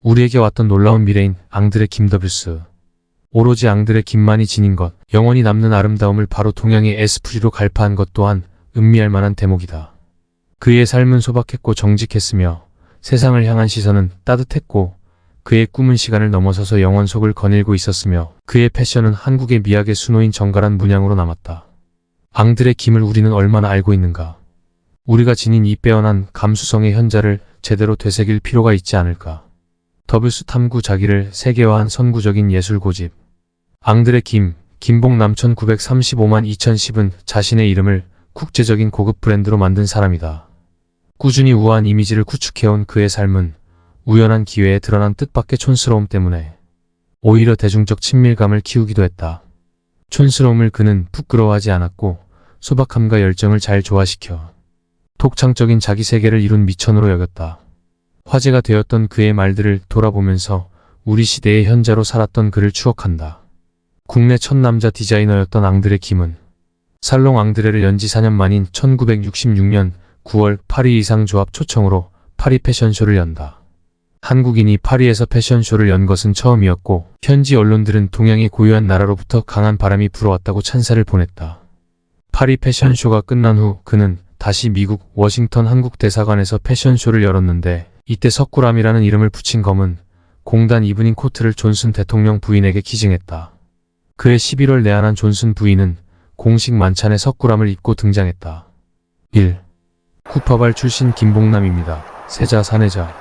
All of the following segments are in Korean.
우리에게 왔던 놀라운 미래인 앙드레 김더블스. 오로지 앙드레 김만이 지닌 것, 영원히 남는 아름다움을 바로 동양의 에스프리로 갈파한 것 또한 음미할 만한 대목이다. 그의 삶은 소박했고 정직했으며 세상을 향한 시선은 따뜻했고 그의 꿈은 시간을 넘어서서 영원 속을 거닐고 있었으며 그의 패션은 한국의 미학의 수노인 정갈한 문양으로 남았다. 앙드레 김을 우리는 얼마나 알고 있는가? 우리가 지닌 이 빼어난 감수성의 현자를 제대로 되새길 필요가 있지 않을까? 더블스 탐구 자기를 세계화한 선구적인 예술 고집. 앙드레 김, 김봉남 1935만 2010은 자신의 이름을 국제적인 고급 브랜드로 만든 사람이다. 꾸준히 우아한 이미지를 구축해온 그의 삶은 우연한 기회에 드러난 뜻밖의 촌스러움 때문에 오히려 대중적 친밀감을 키우기도 했다. 촌스러움을 그는 부끄러워하지 않았고 소박함과 열정을 잘 조화시켜 독창적인 자기 세계를 이룬 미천으로 여겼다. 화제가 되었던 그의 말들을 돌아보면서 우리 시대의 현자로 살았던 그를 추억한다. 국내 첫 남자 디자이너였던 앙드레 김은 살롱 앙드레를 연지 4년 만인 1966년 9월 파리 의상조합 초청으로 파리 패션쇼를 연다. 한국인이 파리에서 패션쇼를 연 것은 처음이었고 현지 언론들은 동양의 고유한 나라로부터 강한 바람이 불어왔다고 찬사를 보냈다. 파리 패션쇼가 끝난 후 그는 다시 미국 워싱턴 한국대사관에서 패션쇼를 열었는데 이때 석구람이라는 이름을 붙인 검은 공단 이브닝 코트를 존슨 대통령 부인에게 기증했다. 그해 11월 내한한 존슨 부인은 공식 만찬에 석구람을 입고 등장했다. 1. 쿠파발 출신 김봉남입니다. 세자 사내자.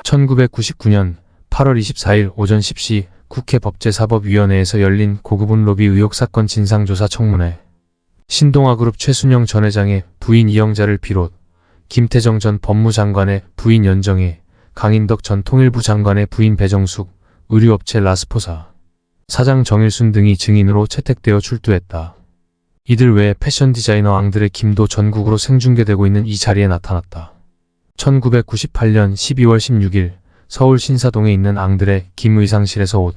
1999년 8월 24일 오전 10시 국회 법제사법위원회에서 열린 고급운 로비 의혹 사건 진상조사 청문회. 신동아그룹 최순영 전 회장의 부인 이영자를 비롯 김태정 전 법무장관의 부인 연정혜, 강인덕 전 통일부 장관의 부인 배정숙, 의류업체 라스포사, 사장 정일순 등이 증인으로 채택되어 출두했다. 이들 외에 패션 디자이너 앙드레 김도 전국으로 생중계되고 있는 이 자리에 나타났다. 1998년 12월 16일 서울 신사동에 있는 앙드레 김 의상실에서 옷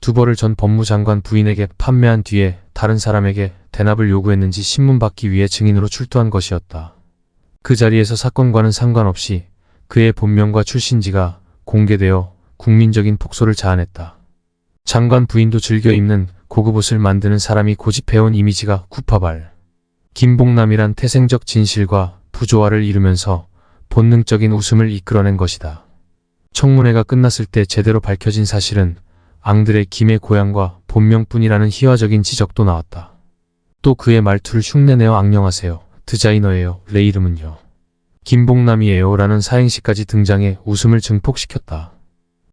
두 벌을 전 법무장관 부인에게 판매한 뒤에 다른 사람에게 대납을 요구했는지 신문 받기 위해 증인으로 출두한 것이었다. 그 자리에서 사건과는 상관없이 그의 본명과 출신지가 공개되어 국민적인 폭소를 자아냈다. 장관 부인도 즐겨 입는 고급 옷을 만드는 사람이 고집해온 이미지가 쿠파발. 김봉남이란 태생적 진실과 부조화를 이루면서 본능적인 웃음을 이끌어낸 것이다. 청문회가 끝났을 때 제대로 밝혀진 사실은 앙드레 김의 고향과 본명뿐이라는 희화적인 지적도 나왔다. 또 그의 말투를 흉내내어 악령하세요. 디자이너예요. 내 이름은요. 김봉남이에요. 라는 사행시까지 등장해 웃음을 증폭시켰다.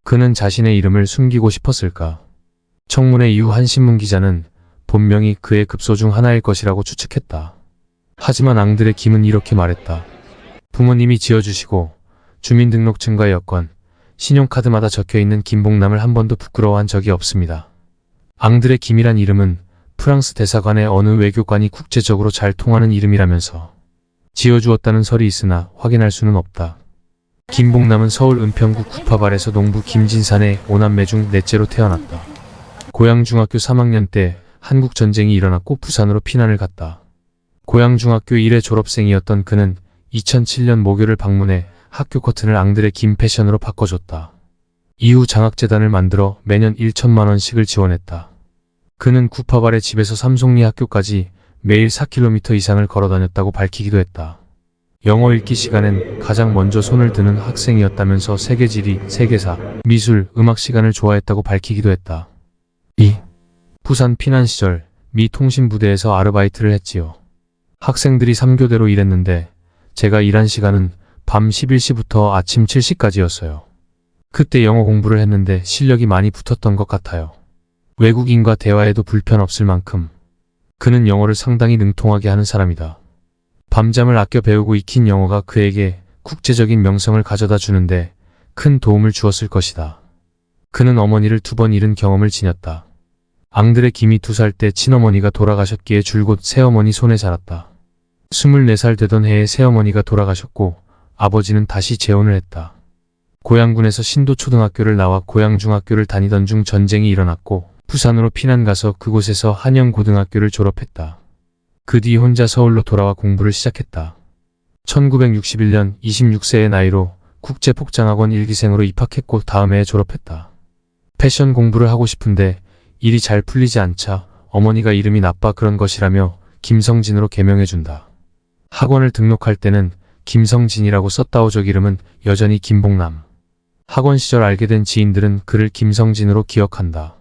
그는 자신의 이름을 숨기고 싶었을까? 청문회 이후 한 신문 기자는 본명이 그의 급소 중 하나일 것이라고 추측했다. 하지만 앙드레 김은 이렇게 말했다. 부모님이 지어주시고 주민등록증과 여권, 신용카드마다 적혀있는 김봉남을 한 번도 부끄러워한 적이 없습니다. 앙드레 김이란 이름은 프랑스 대사관의 어느 외교관이 국제적으로 잘 통하는 이름이라면서 지어주었다는 설이 있으나 확인할 수는 없다. 김봉남은 서울 은평구 구파발에서 농부 김진산의 5남매 중 넷째로 태어났다. 고향 중학교 3학년 때 한국전쟁이 일어났고 부산으로 피난을 갔다. 고향 중학교 1회 졸업생이었던 그는 2007년 모교를 방문해 학교 커튼을 앙드레 김 패션으로 바꿔줬다. 이후 장학재단을 만들어 매년 1천만 원씩을 지원했다. 그는 구파발의 집에서 삼송리 학교까지 매일 4km 이상을 걸어다녔다고 밝히기도 했다. 영어 읽기 시간엔 가장 먼저 손을 드는 학생이었다면서 세계지리, 세계사, 미술, 음악 시간을 좋아했다고 밝히기도 했다. 2. 부산 피난 시절 미 통신부대에서 아르바이트를 했지요. 학생들이 3교대로 일했는데 제가 일한 시간은 밤 11시부터 아침 7시까지였어요. 그때 영어 공부를 했는데 실력이 많이 붙었던 것 같아요. 외국인과 대화에도 불편 없을 만큼 그는 영어를 상당히 능통하게 하는 사람이다. 밤잠을 아껴 배우고 익힌 영어가 그에게 국제적인 명성을 가져다 주는데 큰 도움을 주었을 것이다. 그는 어머니를 2번 잃은 경험을 지녔다. 앙드레 김이 2살 때 친어머니가 돌아가셨기에 줄곧 새어머니 손에 자랐다. 24살 되던 해에 새어머니가 돌아가셨고 아버지는 다시 재혼을 했다. 고양군에서 신도초등학교를 나와 고양중학교를 다니던 중 전쟁이 일어났고 부산으로 피난 가서 그곳에서 한영고등학교를 졸업했다. 그 뒤 혼자 서울로 돌아와 공부를 시작했다. 1961년 26세의 나이로 국제복장학원 1기생으로 입학했고 다음 해에 졸업했다. 패션 공부를 하고 싶은데 일이 잘 풀리지 않자 어머니가 이름이 나빠 그런 것이라며 김성진으로 개명해준다. 학원을 등록할 때는 김성진이라고 썼다. 오적 이름은 여전히 김봉남. 학원 시절 알게 된 지인들은 그를 김성진으로 기억한다.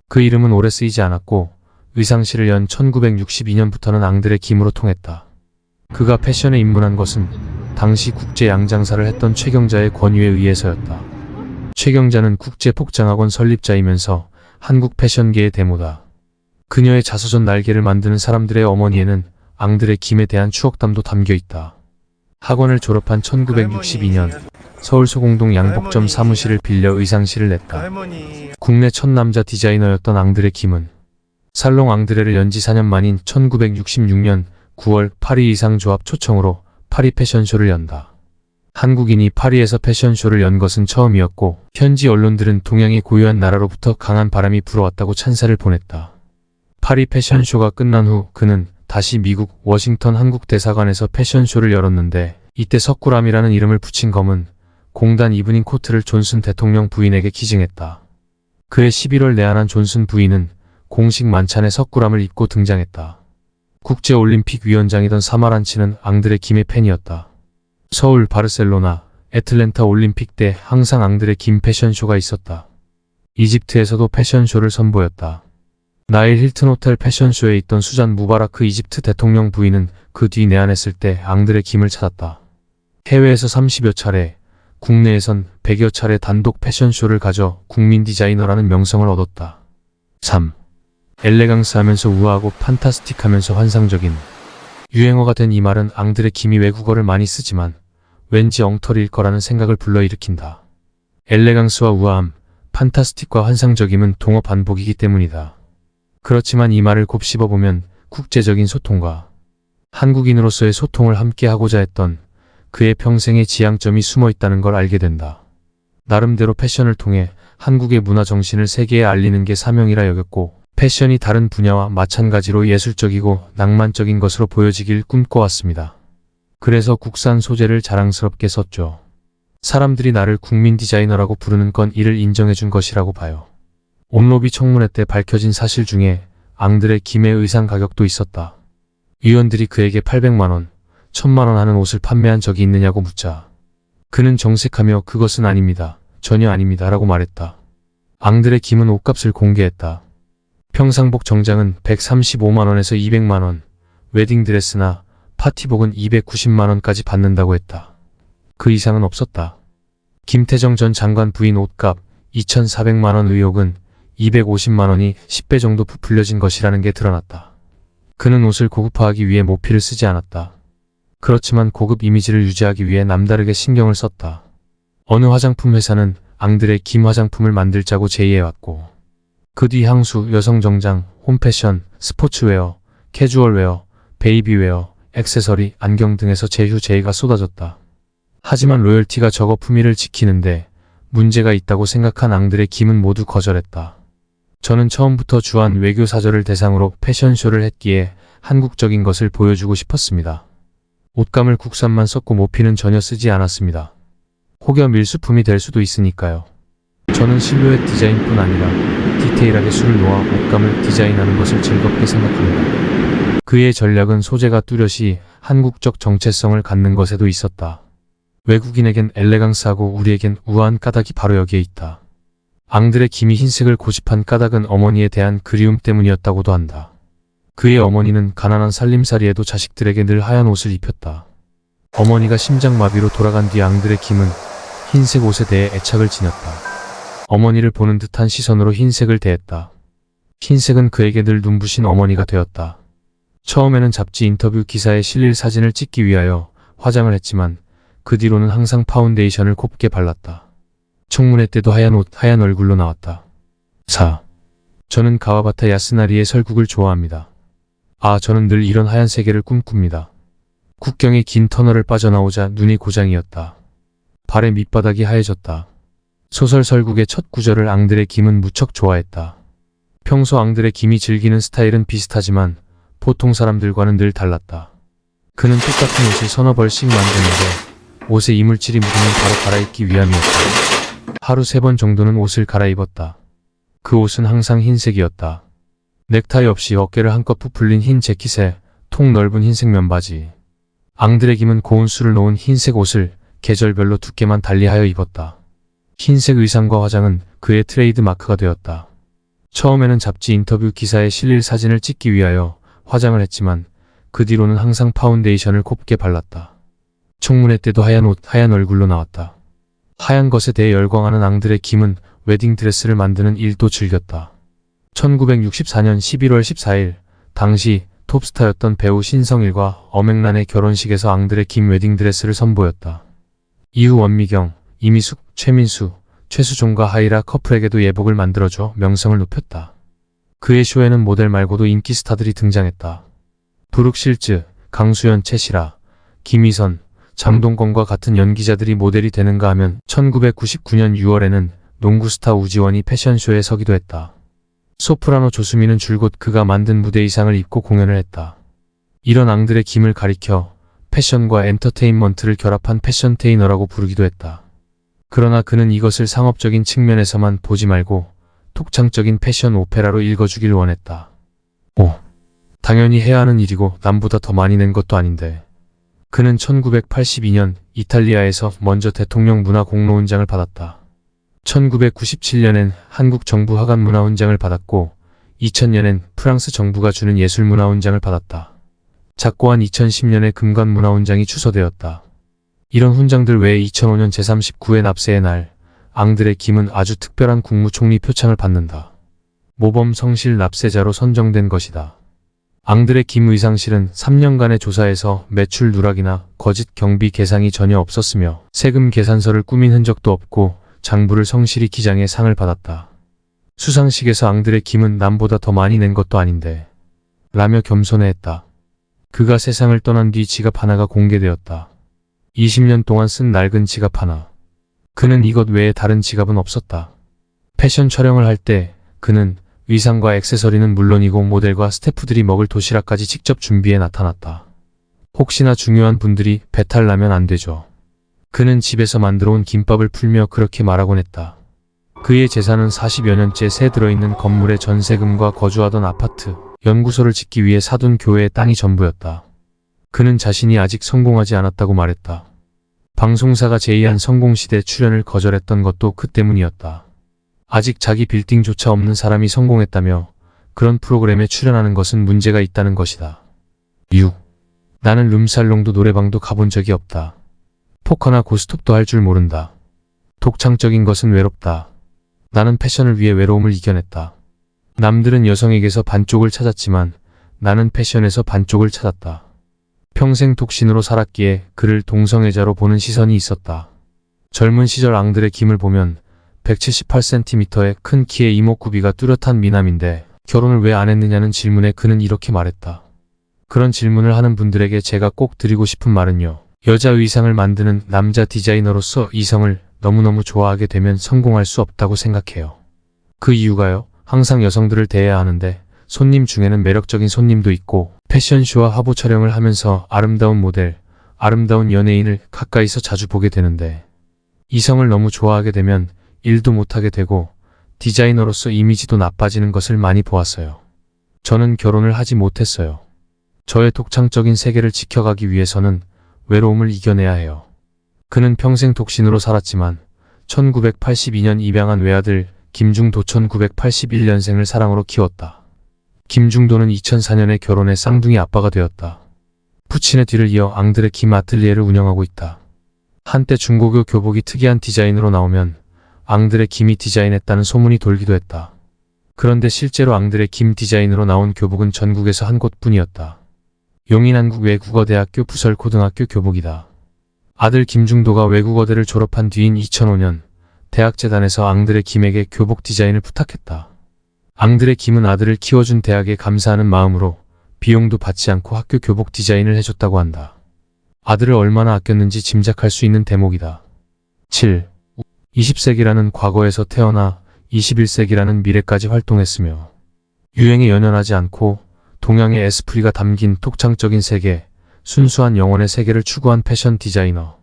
그 이름은 오래 쓰이지 않았고 의상실을 연 1962년부터는 앙드레 김으로 통했다. 그가 패션에 입문한 것은 당시 국제 양장사를 했던 최경자의 권유에 의해서였다. 최경자는 국제복장학원 설립자이면서 한국 패션계의 데모다. 그녀의 자서전 날개를 만드는 사람들의 어머니에는 앙드레 김에 대한 추억담도 담겨있다. 학원을 졸업한 1962년 서울 소공동 양복점 사무실을 빌려 의상실을 냈다. 국내 첫 남자 디자이너였던 앙드레 김은 살롱 앙드레를 연지 4년 만인 1966년 9월 파리 의상조합 초청으로 파리 패션쇼를 연다. 한국인이 파리에서 패션쇼를 연 것은 처음이었고 현지 언론들은 동양의 고유한 나라로부터 강한 바람이 불어왔다고 찬사를 보냈다. 파리 패션쇼가 끝난 후 그는 다시 미국 워싱턴 한국대사관에서 패션쇼를 열었는데 이때 석구람이라는 이름을 붙인 검은 공단 이브닝 코트를 존슨 대통령 부인에게 기증했다. 그해 11월 내한한 존슨 부인은 공식 만찬에 석구람을 입고 등장했다. 국제올림픽 위원장이던 사마란치는 앙드레 김의 팬이었다. 서울, 바르셀로나, 애틀랜타 올림픽 때 항상 앙드레 김 패션쇼가 있었다. 이집트에서도 패션쇼를 선보였다. 나일 힐튼 호텔 패션쇼에 있던 수잔 무바라크 이집트 대통령 부인은 그 뒤 내한했을 때 앙드레 김을 찾았다. 해외에서 30여 차례, 국내에선 100여 차례 단독 패션쇼를 가져 국민 디자이너라는 명성을 얻었다. 3. 엘레강스하면서 우아하고 판타스틱하면서 환상적인. 유행어가 된 이 말은 앙드레 김이 외국어를 많이 쓰지만 왠지 엉터리일 거라는 생각을 불러일으킨다. 엘레강스와 우아함, 판타스틱과 환상적임은 동어 반복이기 때문이다. 그렇지만 이 말을 곱씹어보면 국제적인 소통과 한국인으로서의 소통을 함께 하고자 했던 그의 평생의 지향점이 숨어 있다는 걸 알게 된다. 나름대로 패션을 통해 한국의 문화 정신을 세계에 알리는 게 사명이라 여겼고 패션이 다른 분야와 마찬가지로 예술적이고 낭만적인 것으로 보여지길 꿈꿔왔습니다. 그래서 국산 소재를 자랑스럽게 썼죠. 사람들이 나를 국민 디자이너라고 부르는 건 이를 인정해준 것이라고 봐요. 온로비 청문회 때 밝혀진 사실 중에 앙드레 김의 의상 가격도 있었다. 위원들이 그에게 800만원, 1000만원 하는 옷을 판매한 적이 있느냐고 묻자 그는 정색하며 그것은 아닙니다. 전혀 아닙니다. 라고 말했다. 앙드레 김은 옷값을 공개했다. 평상복 정장은 135만원에서 200만원, 웨딩드레스나 파티복은 290만원까지 받는다고 했다. 그 이상은 없었다. 김태정 전 장관 부인 옷값 2,400만원 의혹은 250만원이 10배 정도 부풀려진 것이라는 게 드러났다. 그는 옷을 고급화하기 위해 모피를 쓰지 않았다. 그렇지만 고급 이미지를 유지하기 위해 남다르게 신경을 썼다. 어느 화장품 회사는 앙드레 김 화장품을 만들자고 제의해왔고 그 뒤 향수, 여성 정장, 홈패션, 스포츠웨어, 캐주얼웨어, 베이비웨어, 액세서리, 안경 등에서 제휴 제의가 쏟아졌다. 하지만 로열티가 적어 품위를 지키는데 문제가 있다고 생각한 앙드레 김은 모두 거절했다. 저는 처음부터 주한 외교사절을 대상으로 패션쇼를 했기에 한국적인 것을 보여주고 싶었습니다. 옷감을 국산만 썼고 모피는 전혀 쓰지 않았습니다. 혹여 밀수품이 될 수도 있으니까요. 저는 실루엣 디자인뿐 아니라 디테일하게 술을 놓아 옷감을 디자인하는 것을 즐겁게 생각합니다. 그의 전략은 소재가 뚜렷이 한국적 정체성을 갖는 것에도 있었다. 외국인에겐 엘레강스하고 우리에겐 우아한 까닭이 바로 여기에 있다. 앙드레 김이 흰색을 고집한 까닭은 어머니에 대한 그리움 때문이었다고도 한다. 그의 어머니는 가난한 살림살이에도 자식들에게 늘 하얀 옷을 입혔다. 어머니가 심장마비로 돌아간 뒤 앙드레 김은 흰색 옷에 대해 애착을 지녔다. 어머니를 보는 듯한 시선으로 흰색을 대했다. 흰색은 그에게 늘 눈부신 어머니가 되었다. 처음에는 잡지 인터뷰 기사에 실릴 사진을 찍기 위하여 화장을 했지만 그 뒤로는 항상 파운데이션을 곱게 발랐다. 청문회 때도 하얀 옷, 하얀 얼굴로 나왔다. 4. 저는 가와바타 야스나리의 설국을 좋아합니다. 저는 늘 이런 하얀 세계를 꿈꿉니다. 국경의 긴 터널을 빠져나오자 눈이 고장이었다. 발의 밑바닥이 하얘졌다. 소설 설국의 첫 구절을 앙드레 김은 무척 좋아했다. 평소 앙드레 김이 즐기는 스타일은 비슷하지만 보통 사람들과는 늘 달랐다. 그는 똑같은 옷을 서너 벌씩 만드는데 옷에 이물질이 묻으면 바로 갈아입기 위함이었다. 하루 3번 정도는 옷을 갈아입었다. 그 옷은 항상 흰색이었다. 넥타이 없이 어깨를 한껏 부풀린 흰 재킷에 통 넓은 흰색 면바지. 앙드레 김은 고운 술을 놓은 흰색 옷을 계절별로 두께만 달리하여 입었다. 흰색 의상과 화장은 그의 트레이드 마크가 되었다. 처음에는 잡지 인터뷰 기사에 실릴 사진을 찍기 위하여 화장을 했지만 그 뒤로는 항상 파운데이션을 곱게 발랐다. 청문회 때도 하얀 옷, 하얀 얼굴로 나왔다. 하얀 것에 대해 열광하는 앙드레 김은 웨딩드레스를 만드는 일도 즐겼다. 1964년 11월 14일 당시 톱스타였던 배우 신성일과 엄앵란의 결혼식에서 앙드레 김 웨딩드레스를 선보였다. 이후 원미경, 이미숙, 최민수, 최수종과 하이라 커플에게도 예복을 만들어줘 명성을 높였다. 그의 쇼에는 모델 말고도 인기 스타들이 등장했다. 브룩 실즈, 강수연, 최시라, 김희선, 장동건과 같은 연기자들이 모델이 되는가 하면 1999년 6월에는 농구 스타 우지원이 패션쇼에 서기도 했다. 소프라노 조수미는 줄곧 그가 만든 무대 의상을 입고 공연을 했다. 이런 앙드레 김을 가리켜 패션과 엔터테인먼트를 결합한 패션테이너라고 부르기도 했다. 그러나 그는 이것을 상업적인 측면에서만 보지 말고 독창적인 패션 오페라로 읽어주길 원했다. 당연히 해야 하는 일이고 남보다 더 많이 낸 것도 아닌데. 그는 1982년 이탈리아에서 먼저 대통령 문화공로훈장을 받았다. 1997년엔 한국 정부 하관 문화훈장을 받았고 2000년엔 프랑스 정부가 주는 예술문화훈장을 받았다. 작고한 2010년에 금관 문화훈장이 추서되었다. 이런 훈장들 외에 2005년 제39회 납세의 날 앙드레 김은 아주 특별한 국무총리 표창을 받는다. 모범 성실 납세자로 선정된 것이다. 앙드레 김 의상실은 3년간의 조사에서 매출 누락이나 거짓 경비 계상이 전혀 없었으며 세금 계산서를 꾸민 흔적도 없고 장부를 성실히 기장해 상을 받았다. 수상식에서 앙드레 김은 남보다 더 많이 낸 것도 아닌데 라며 겸손해했다. 그가 세상을 떠난 뒤 지갑 하나가 공개되었다. 20년 동안 쓴 낡은 지갑 하나. 그는 이것 외에 다른 지갑은 없었다. 패션 촬영을 할 때 그는 의상과 액세서리는 물론이고 모델과 스태프들이 먹을 도시락까지 직접 준비해 나타났다. 혹시나 중요한 분들이 배탈 나면 안 되죠. 그는 집에서 만들어 온 김밥을 풀며 그렇게 말하곤 했다. 그의 재산은 40여 년째 새 들어있는 건물의 전세금과 거주하던 아파트, 연구소를 짓기 위해 사둔 교회의 땅이 전부였다. 그는 자신이 아직 성공하지 않았다고 말했다. 방송사가 제의한 성공시대 출연을 거절했던 것도 그 때문이었다. 아직 자기 빌딩조차 없는 사람이 성공했다며 그런 프로그램에 출연하는 것은 문제가 있다는 것이다. 6. 나는 룸살롱도 노래방도 가본 적이 없다. 포커나 고스톱도 할 줄 모른다. 독창적인 것은 외롭다. 나는 패션을 위해 외로움을 이겨냈다. 남들은 여성에게서 반쪽을 찾았지만 나는 패션에서 반쪽을 찾았다. 평생 독신으로 살았기에 그를 동성애자로 보는 시선이 있었다. 젊은 시절 앙드레 김을 보면 178cm의 큰 키에 이목구비가 뚜렷한 미남인데 결혼을 왜 안 했느냐는 질문에 그는 이렇게 말했다. 그런 질문을 하는 분들에게 제가 꼭 드리고 싶은 말은요. 여자 의상을 만드는 남자 디자이너로서 이성을 너무너무 좋아하게 되면 성공할 수 없다고 생각해요. 그 이유가요. 항상 여성들을 대해야 하는데 손님 중에는 매력적인 손님도 있고 패션쇼와 화보 촬영을 하면서 아름다운 모델, 아름다운 연예인을 가까이서 자주 보게 되는데 이성을 너무 좋아하게 되면 일도 못하게 되고 디자이너로서 이미지도 나빠지는 것을 많이 보았어요. 저는 결혼을 하지 못했어요. 저의 독창적인 세계를 지켜가기 위해서는 외로움을 이겨내야 해요. 그는 평생 독신으로 살았지만 1982년 입양한 외아들 김중도 1981년생을 사랑으로 키웠다. 김중도는 2004년에 결혼해 쌍둥이 아빠가 되었다. 푸친의 뒤를 이어 앙드레 김 아틀리에를 운영하고 있다. 한때 중고교 교복이 특이한 디자인으로 나오면 앙드레 김이 디자인했다는 소문이 돌기도 했다. 그런데 실제로 앙드레 김 디자인으로 나온 교복은 전국에서 한 곳뿐이었다. 용인한국 외국어대학교 부설고등학교 교복이다. 아들 김중도가 외국어대를 졸업한 뒤인 2005년 대학재단에서 앙드레 김에게 교복 디자인을 부탁했다. 앙드레 김은 아들을 키워준 대학에 감사하는 마음으로 비용도 받지 않고 학교 교복 디자인을 해줬다고 한다. 아들을 얼마나 아꼈는지 짐작할 수 있는 대목이다. 7. 20세기라는 과거에서 태어나 21세기라는 미래까지 활동했으며 유행에 연연하지 않고 동양의 에스프리가 담긴 독창적인 세계, 순수한 영혼의 세계를 추구한 패션 디자이너.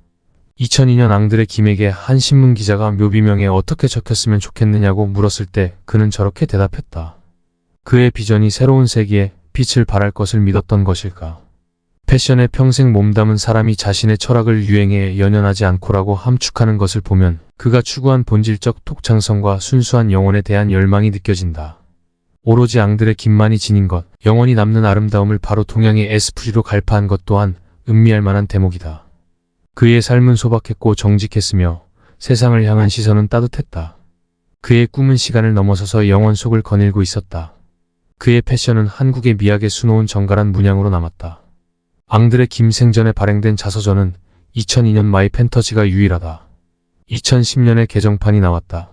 2002년 앙드레 김에게 한 신문 기자가 묘비명에 어떻게 적혔으면 좋겠느냐고 물었을 때 그는 저렇게 대답했다. 그의 비전이 새로운 세계에 빛을 발할 것을 믿었던 것일까. 패션에 평생 몸담은 사람이 자신의 철학을 유행에 연연하지 않고라고 함축하는 것을 보면 그가 추구한 본질적 독창성과 순수한 영혼에 대한 열망이 느껴진다. 오로지 앙드레 김만이 지닌 것, 영원히 남는 아름다움을 바로 동양의 에스프리로 갈파한 것 또한 음미할 만한 대목이다. 그의 삶은 소박했고 정직했으며 세상을 향한 시선은 따뜻했다. 그의 꿈은 시간을 넘어서서 영원 속을 거닐고 있었다. 그의 패션은 한국의 미학에 수놓은 정갈한 문양으로 남았다. 앙드레 김 생전에 발행된 자서전은 2002년 마이 팬터지가 유일하다. 2010년에 개정판이 나왔다.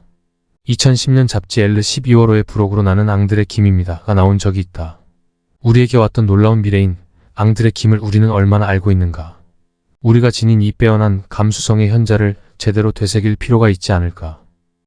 2010년 잡지 Elle 12월호의 부록으로 나는 앙드레 김입니다가 나온 적이 있다. 우리에게 왔던 놀라운 미래인 앙드레 김을 우리는 얼마나 알고 있는가. 우리가 지닌 이 빼어난 감수성의 현자를 제대로 되새길 필요가 있지 않을까.